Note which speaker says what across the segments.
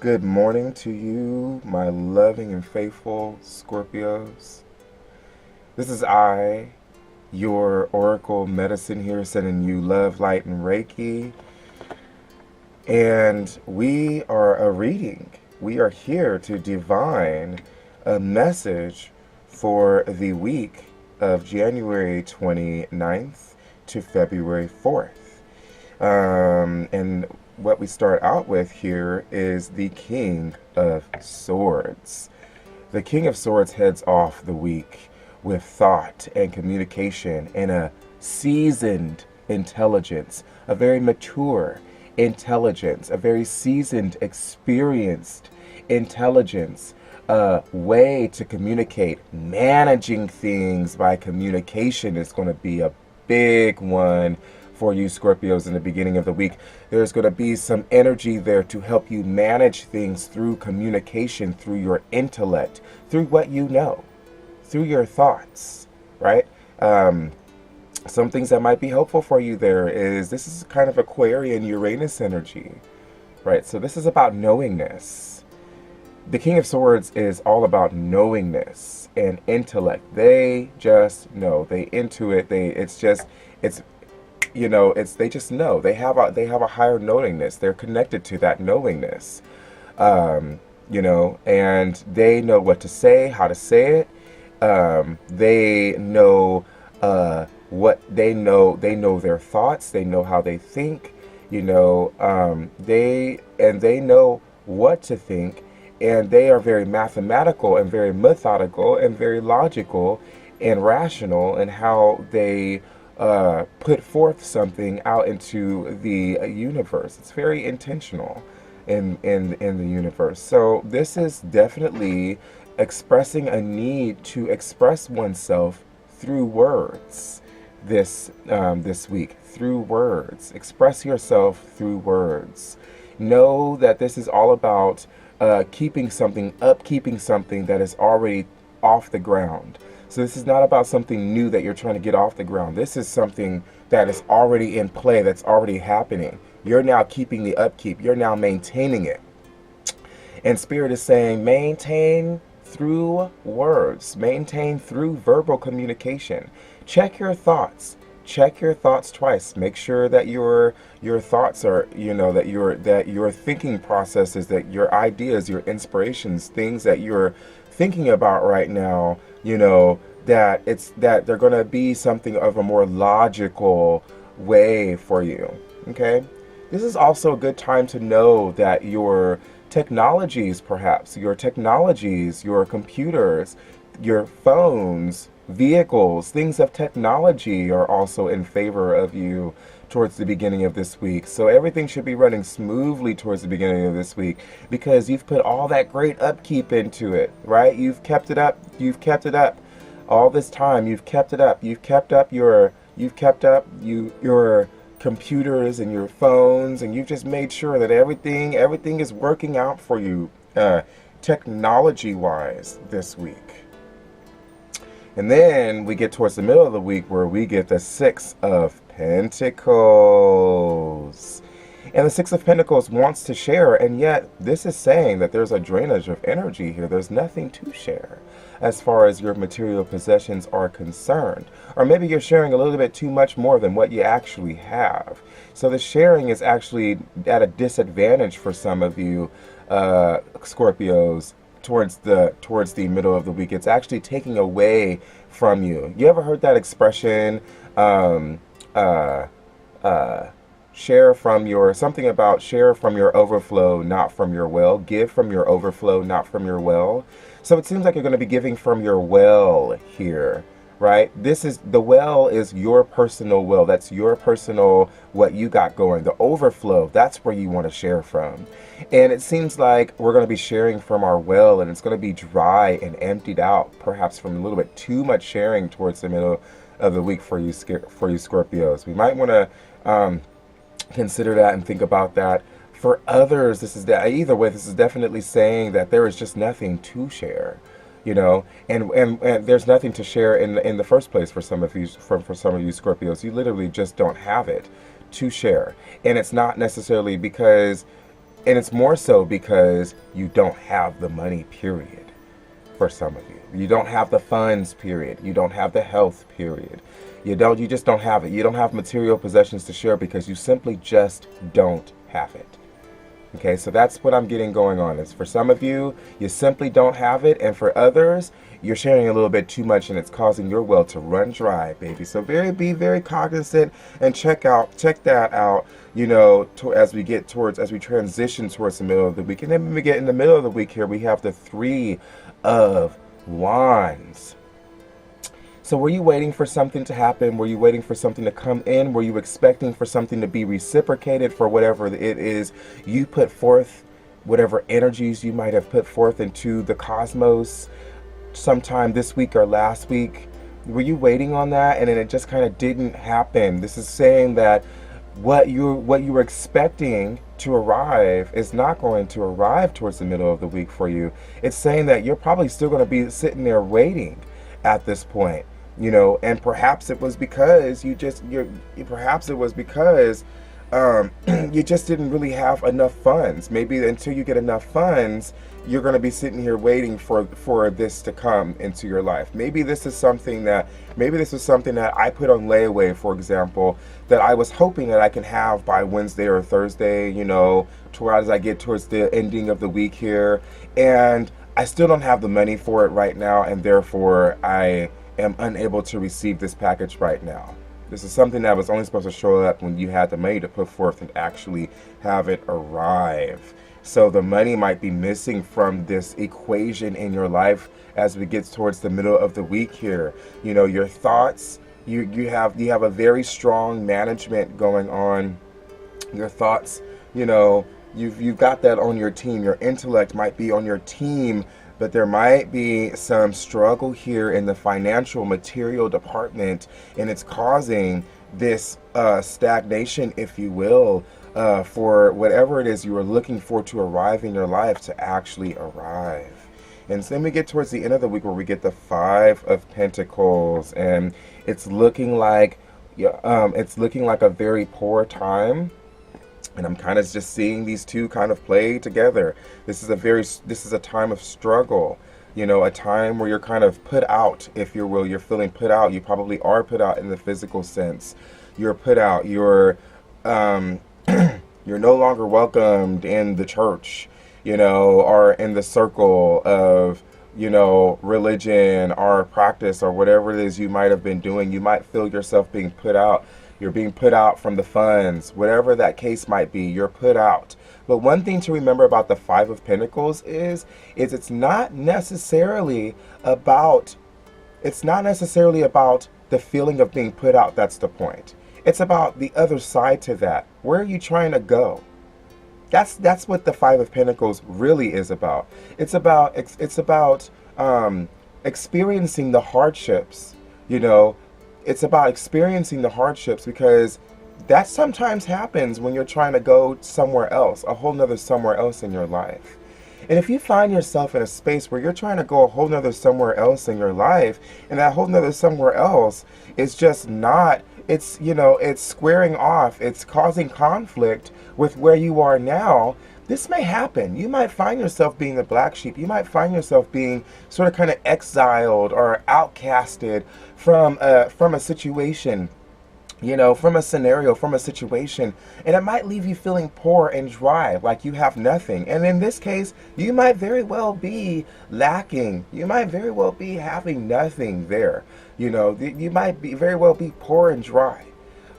Speaker 1: Good morning to you, my loving and faithful Scorpios. This is I, your Oracle Medicine here, sending you love, light, and Reiki. And we are a reading. We are here to divine a message for the week of January 29th to February 4th. And what we start out with here is the King of Swords. The King of Swords heads off the week with thought and communication and a seasoned intelligence, a very mature intelligence, a very seasoned, experienced intelligence, a way to communicate. Managing things by communication is going to be a big one for you Scorpios in the beginning of the week. There's going to be some energy there to help you manage things through communication, through your intellect, through what you know, through your thoughts, right? Some things that might be helpful for you there is, this is kind of Aquarian Uranus energy, right? So this is about knowingness. The King of Swords is all about knowingness and intellect. They just know. They intuit. They just know. They have a higher knowingness. They're connected to that knowingness, and they know what to say, how to say it. They know what they know. They know their thoughts. They know how they think. They know what to think, and they are very mathematical and very methodical and very logical and rational in how they put forth something out into the universe. It's very intentional in the universe. So this is definitely expressing a need to express oneself through words this week. Through words. Express yourself through words. Know that this is all about keeping something that is already off the ground. So this is not about something new that you're trying to get off the ground. This is something that is already in play, that's already happening. You're now keeping the upkeep. You're now maintaining it. And Spirit is saying, maintain through words. Maintain through verbal communication. Check your thoughts. Check your thoughts twice. Make sure that your thoughts are, that your thinking processes, that your ideas, your inspirations, things that you're thinking about right now, that they're going to be something of a more logical way for you. Okay? This is also a good time to know that your technologies, your computers, your phones, vehicles, things of technology are also in favor of you towards the beginning of this week. So everything should be running smoothly towards the beginning of this week because you've put all that great upkeep into it, right? You've kept it up. All this time you've kept it up. You've kept up your computers and your phones, and you've just made sure that everything is working out for you technology wise this week. And then we get towards the middle of the week where we get the Six of Pentacles. And the Six of Pentacles wants to share, and yet this is saying that there's a drainage of energy here. There's nothing to share as far as your material possessions are concerned. Or maybe you're sharing a little bit too much more than what you actually have. So the sharing is actually at a disadvantage for some of you Scorpios towards the middle of the week. It's actually taking away from you. You ever heard that expression, share from your overflow, not from your well? Give from your overflow, not from your well. So it seems like you're going to be giving from your well here, right? The well is your personal well. That's your personal, what you got going. The overflow, that's where you want to share from. And it seems like we're going to be sharing from our well, and it's going to be dry and emptied out, perhaps from a little bit too much sharing towards the middle of the week for you Scorpios. We might want to consider that and think about that. For others, either way, this is definitely saying that there is just nothing to share, and there's nothing to share in the first place for some of you Scorpios. You literally just don't have it to share, and it's not necessarily because And it's more so because you don't have the money, period, for some of you. You don't have the funds, period. You don't have the health, period. You just don't have it. You don't have material possessions to share because you simply just don't have it. Okay, so that's what I'm getting going on. Is for some of you, you simply don't have it, and for others, you're sharing a little bit too much, and it's causing your well to run dry, baby. So be very cognizant and check that out. You know, as we transition towards the middle of the week, and then when we get in the middle of the week here, we have the Three of Wands. So were you waiting for something to happen? Were you waiting for something to come in? Were you expecting for something to be reciprocated for whatever it is you put forth, whatever energies you might have put forth into the cosmos sometime this week or last week? Were you waiting on that and then it just kind of didn't happen? This is saying that what you were expecting to arrive is not going to arrive towards the middle of the week for you. It's saying that you're probably still going to be sitting there waiting at this point. You know, and perhaps it was because you just didn't really have enough funds. Maybe until you get enough funds, you're going to be sitting here waiting for this to come into your life. Maybe this is something that I put on layaway, for example, that I was hoping that I can have by Wednesday or Thursday, you know, as I get towards the ending of the week here, and I still don't have the money for it right now, and therefore I am unable to receive this package right now. This is something that was only supposed to show up when you had the money to put forth and actually have it arrive. So the money might be missing from this equation in your life as we get towards the middle of the week here. You know, your thoughts, you have a very strong management going on. Your thoughts, you know, you've got that on your team. Your intellect might be on your team, but there might be some struggle here in the financial material department, and it's causing this stagnation, if you will, for whatever it is you are looking for to arrive in your life to actually arrive. And so then we get towards the end of the week where we get the Five of Pentacles, and it's looking like a very poor time. And I'm kind of just seeing these two kind of play together. This is a time of struggle, you know, a time where you're kind of put out, if you will. You're feeling put out. You probably are put out in the physical sense. You're put out. You're you're no longer welcomed in the church, you know, or in the circle of, you know, religion or practice or whatever it is you might have been doing. You might feel yourself being put out. You're being put out from the funds, whatever that case might be, you're put out. But one thing to remember about the Five of Pentacles is it's not necessarily about the feeling of being put out. That's the point. It's about the other side to that. Where are you trying to go? That's what the Five of Pentacles really is about. It's about experiencing the hardships, you know. It's about experiencing the hardships, because that sometimes happens when you're trying to go somewhere else, a whole nother somewhere else in your life. And if you find yourself in a space where you're trying to go a whole nother somewhere else in your life, and that whole nother somewhere else is just not, it's, you know, it's squaring off, it's causing conflict with where you are now, this may happen. You might find yourself being the black sheep. You might find yourself being sort of kind of exiled or outcasted from a situation, you know, from a scenario, from a situation, and it might leave you feeling poor and dry, like you have nothing. And in this case, you might very well be lacking. You might very well be having nothing there. You know, you might very well be poor and dry.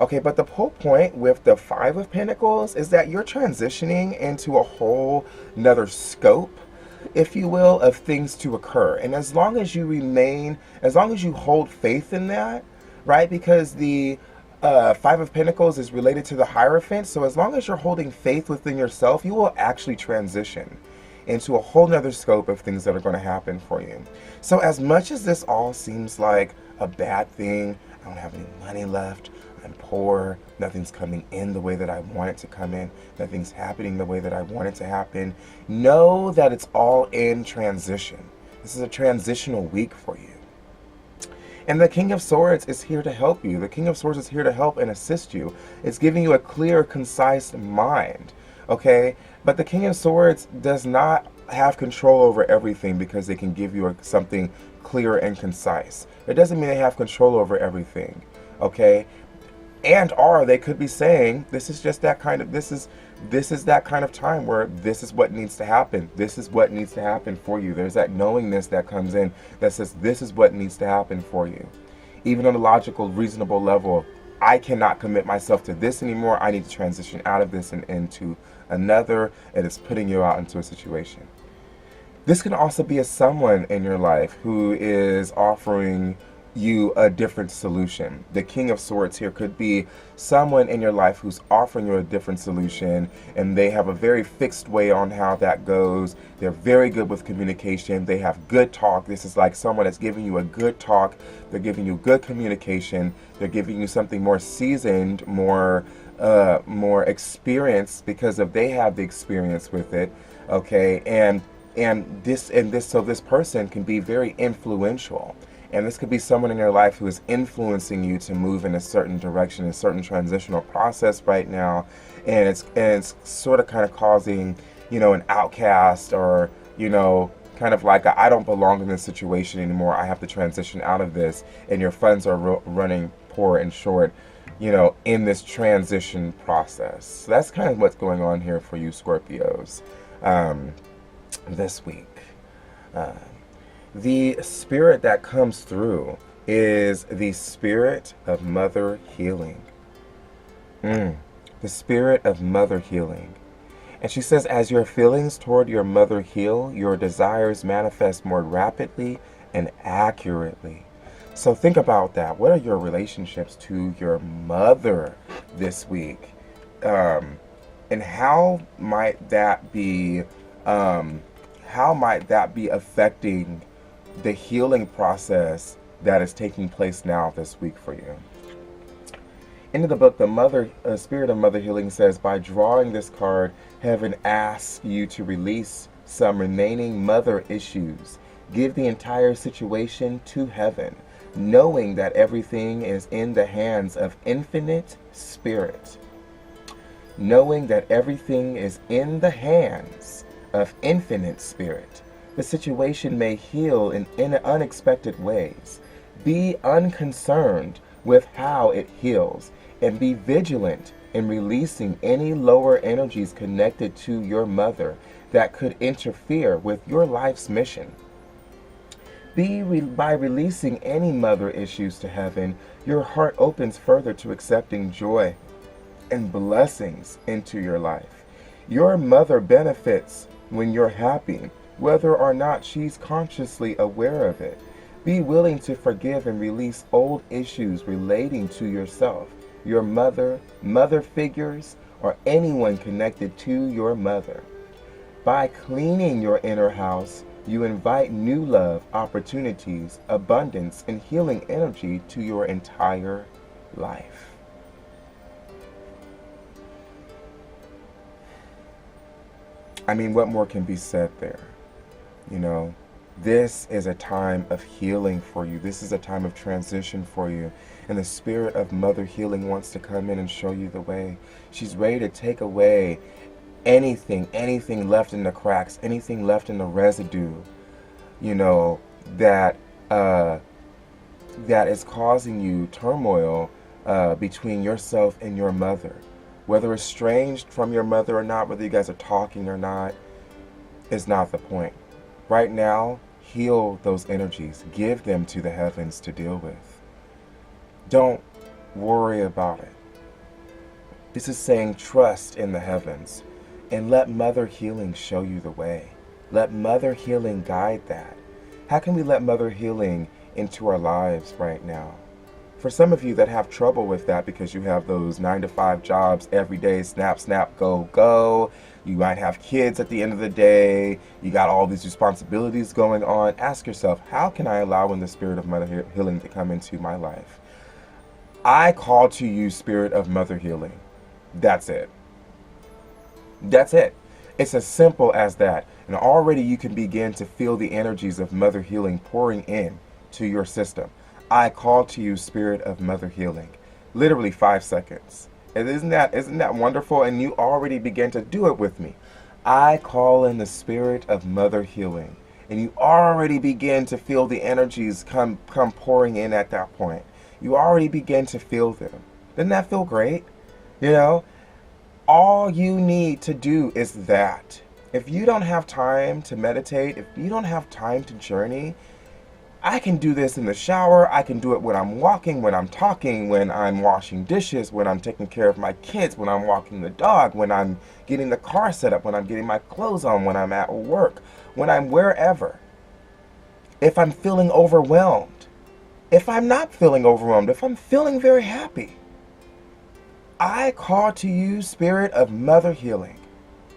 Speaker 1: Okay, but the whole point with the Five of Pentacles is that you're transitioning into a whole nother scope, if you will, of things to occur. And as long as you hold faith in that, right? Because the Five of Pentacles is related to the Hierophant. So as long as you're holding faith within yourself, you will actually transition into a whole nother scope of things that are going to happen for you. So as much as this all seems like a bad thing, I don't have any money left, I'm poor, nothing's coming in the way that I want it to come in, nothing's happening the way that I want it to happen, know that it's all in transition. This is a transitional week for you. And the King of Swords is here to help you. The King of Swords is here to help and assist you. It's giving you a clear, concise mind. Okay? But the King of Swords does not have control over everything because they can give you something clear and concise. It doesn't mean they have control over everything. Okay? And or they could be saying, this is just that kind of, this is that kind of time where this is what needs to happen. This is what needs to happen for you. There's that knowingness that comes in that says this is what needs to happen for you. Even on a logical, reasonable level, I cannot commit myself to this anymore. I need to transition out of this and into another. It is putting you out into a situation. This can also be a someone in your life who is offering you a different solution. The King of Swords here could be someone in your life who's offering you a different solution, and they have a very fixed way on how that goes. They're very good with communication. They have good talk. This is like someone that's giving you a good talk. They're giving you good communication. They're giving you something more seasoned, more experienced because of they have the experience with it. Okay, and so this person can be very influential. And this could be someone in your life who is influencing you to move in a certain direction, a certain transitional process right now. And it's sort of kind of causing, an outcast or, kind of like I don't belong in this situation anymore. I have to transition out of this. And your funds are running poor and short, in this transition process. So that's kind of what's going on here for you Scorpios this week. The spirit that comes through is the spirit of mother healing. The spirit of mother healing. And she says, as your feelings toward your mother heal, your desires manifest more rapidly and accurately. So think about that. What are your relationships to your mother this week? And how might that be affecting the healing process that is taking place now this week for you? Into the book, the Spirit of Mother Healing says, by drawing this card, Heaven asks you to release some remaining mother issues. Give the entire situation to Heaven, knowing that everything is in the hands of infinite spirit. Knowing that everything is in the hands of infinite spirit. The situation may heal in unexpected ways. Be unconcerned with how it heals, and be vigilant in releasing any lower energies connected to your mother that could interfere with your life's mission. By releasing any mother issues to Heaven, your heart opens further to accepting joy and blessings into your life. Your mother benefits when you're happy, whether or not she's consciously aware of it. Be willing to forgive and release old issues relating to yourself, your mother, mother figures, or anyone connected to your mother. By cleaning your inner house, you invite new love, opportunities, abundance, and healing energy to your entire life. I mean, what more can be said there? This is a time of healing for you. This is a time of transition for you. And the Spirit of Mother Healing wants to come in and show you the way. She's ready to take away anything left in the cracks, anything left in the residue, that is causing you turmoil between yourself and your mother. Whether estranged from your mother or not, whether you guys are talking or not, is not the point. Right now, heal those energies. Give them to the heavens to deal with. Don't worry about it. This is saying trust in the heavens and let Mother Healing show you the way. Let Mother Healing guide that. How can we let Mother Healing into our lives right now? For some of you that have trouble with that because you have those 9-to-5 jobs every day, snap, snap, go, go. You might have kids at the end of the day. You got all these responsibilities going on. Ask yourself, how can I allow in the Spirit of Mother Healing to come into my life? I call to you, Spirit of Mother Healing. That's it. That's it. It's as simple as that. And already you can begin to feel the energies of Mother Healing pouring in to your system. I call to you, Spirit of Mother Healing. Literally 5 seconds. And isn't that wonderful? And you already began to do it with me. I call in the spirit of mother healing. And you already begin to feel the energies come pouring in at that point. You already begin to feel them. Doesn't that feel great? You know, all you need to do is that. If you don't have time to meditate, if you don't have time to journey, I can do this in the shower. I can do it when I'm walking, when I'm talking, when I'm washing dishes, when I'm taking care of my kids, when I'm walking the dog, when I'm getting the car set up, when I'm getting my clothes on, when I'm at work, when I'm wherever. If I'm feeling overwhelmed, if I'm not feeling overwhelmed, if I'm feeling very happy, I call to you, spirit of mother healing.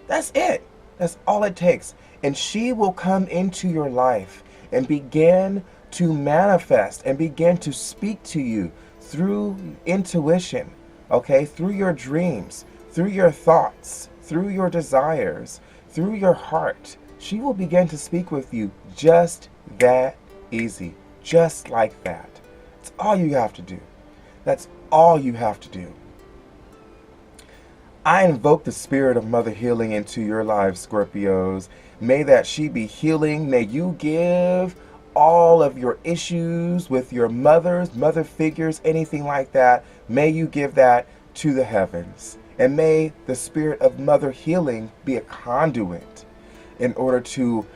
Speaker 1: That's it. That's all it takes. And she will come into your life and begin to manifest and begin to speak to you through intuition, okay? Through your dreams, through your thoughts, through your desires, through your heart. She will begin to speak with you just that easy, just like that. That's all you have to do. That's all you have to do. I invoke the spirit of mother healing into your lives, Scorpios. May that she be healing. May you give all of your issues with your mothers, mother figures, anything like that. May you give that to the heavens. And may the spirit of mother healing be a conduit in order to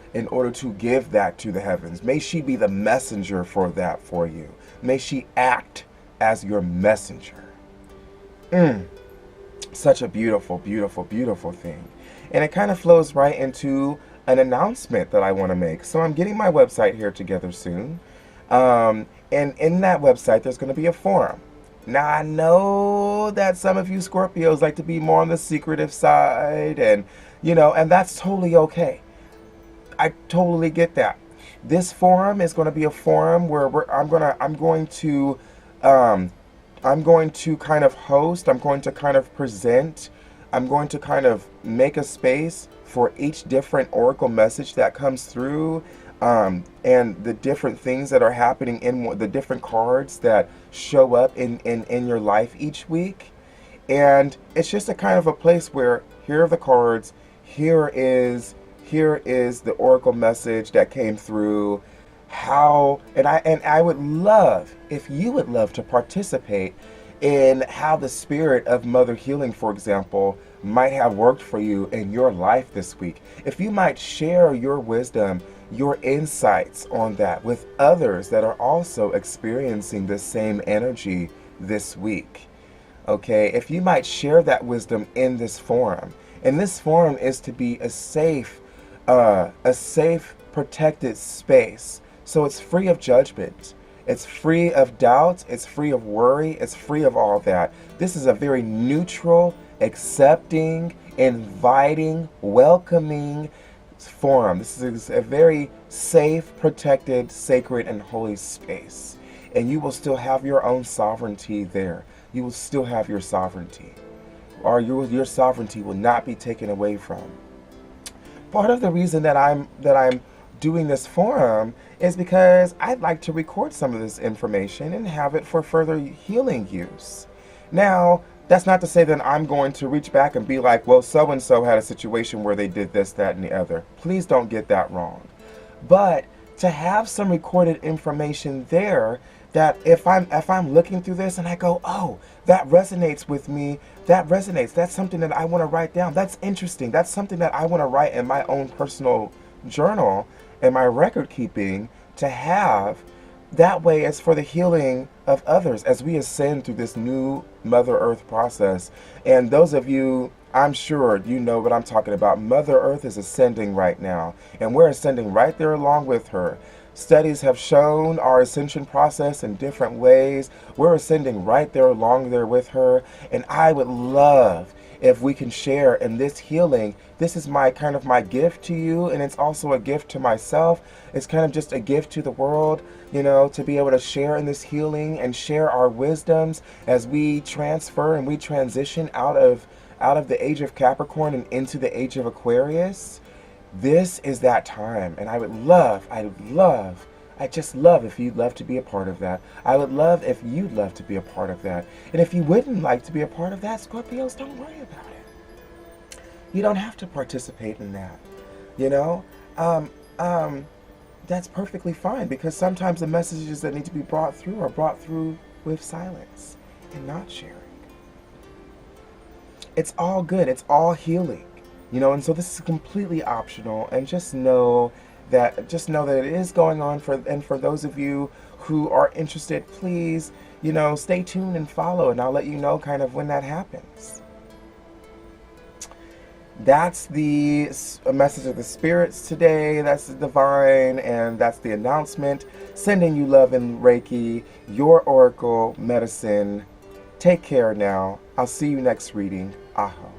Speaker 1: give that to the heavens. May she be the messenger for that for you. May she act as your messenger. Such a beautiful, beautiful, beautiful thing. And it kind of flows right into an announcement that I want to make. So I'm getting my website here together soon. And in that website, there's going to be a forum. Now, I know that some of you Scorpios like to be more on the secretive side, and, you know, and that's totally okay. I totally get that. This forum is going to be a forum where I'm going to kind of host, I'm going to kind of present, I'm going to kind of make a space for each different oracle message that comes through, and the different things that are happening in the different cards that show up in your life each week. And it's just a kind of a place where here are the cards, here is the oracle message that came through. And I would love if you would love to participate in how the spirit of mother healing, for example, might have worked for you in your life this week. If you might share your wisdom, your insights on that with others that are also experiencing the same energy this week. Okay, if you might share that wisdom in this forum. And this forum is to be a safe, protected space. So it's free of judgment. It's free of doubt. It's free of worry. It's free of all that. This is a very neutral, accepting, inviting, welcoming forum. This is a very safe, protected, sacred, and holy space. And you will still have your own sovereignty there. You will still have your sovereignty. Or your sovereignty will not be taken away from. Part of the reason that I'm doing this forum is because I'd like to record some of this information and have it for further healing use. Now, that's not to say that I'm going to reach back and be like, well, so-and-so had a situation where they did this, that, and the other. Please don't get that wrong. But to have some recorded information there that if I'm looking through this and I go, oh, that resonates with me, that resonates, that's something that I want to write down, that's interesting, that's something that I want to write in my own personal journal and my record keeping to have. That way it's for the healing of others as we ascend through this new Mother Earth process. And those of you, I'm sure you know what I'm talking about. Mother Earth is ascending right now, and we're ascending right there along with her. Studies have shown our ascension process in different ways. We're ascending right there along there with her, and I would love if we can share in this healing. This is my kind of my gift to you, and it's also a gift to myself. It's kind of just a gift to the world, you know, to be able to share in this healing and share our wisdoms as we transfer and we transition out of the age of Capricorn and into the age of Aquarius. This is that time, and I would love I just love if you'd love to be a part of that. I would love if you'd love to be a part of that. And if you wouldn't like to be a part of that, Scorpios, don't worry about it. You don't have to participate in that. You know? That's perfectly fine, because sometimes the messages that need to be brought through are brought through with silence and not sharing. It's all good. It's all healing. You know, and so this is completely optional, and just know that it is going on. For those of you who are interested, please, you know, stay tuned and follow, and I'll let you know kind of when that happens. That's the message of the spirits today. That's the divine, and that's the announcement. Sending you love and Reiki, your oracle medicine. Take care now. I'll see you next reading. Aha.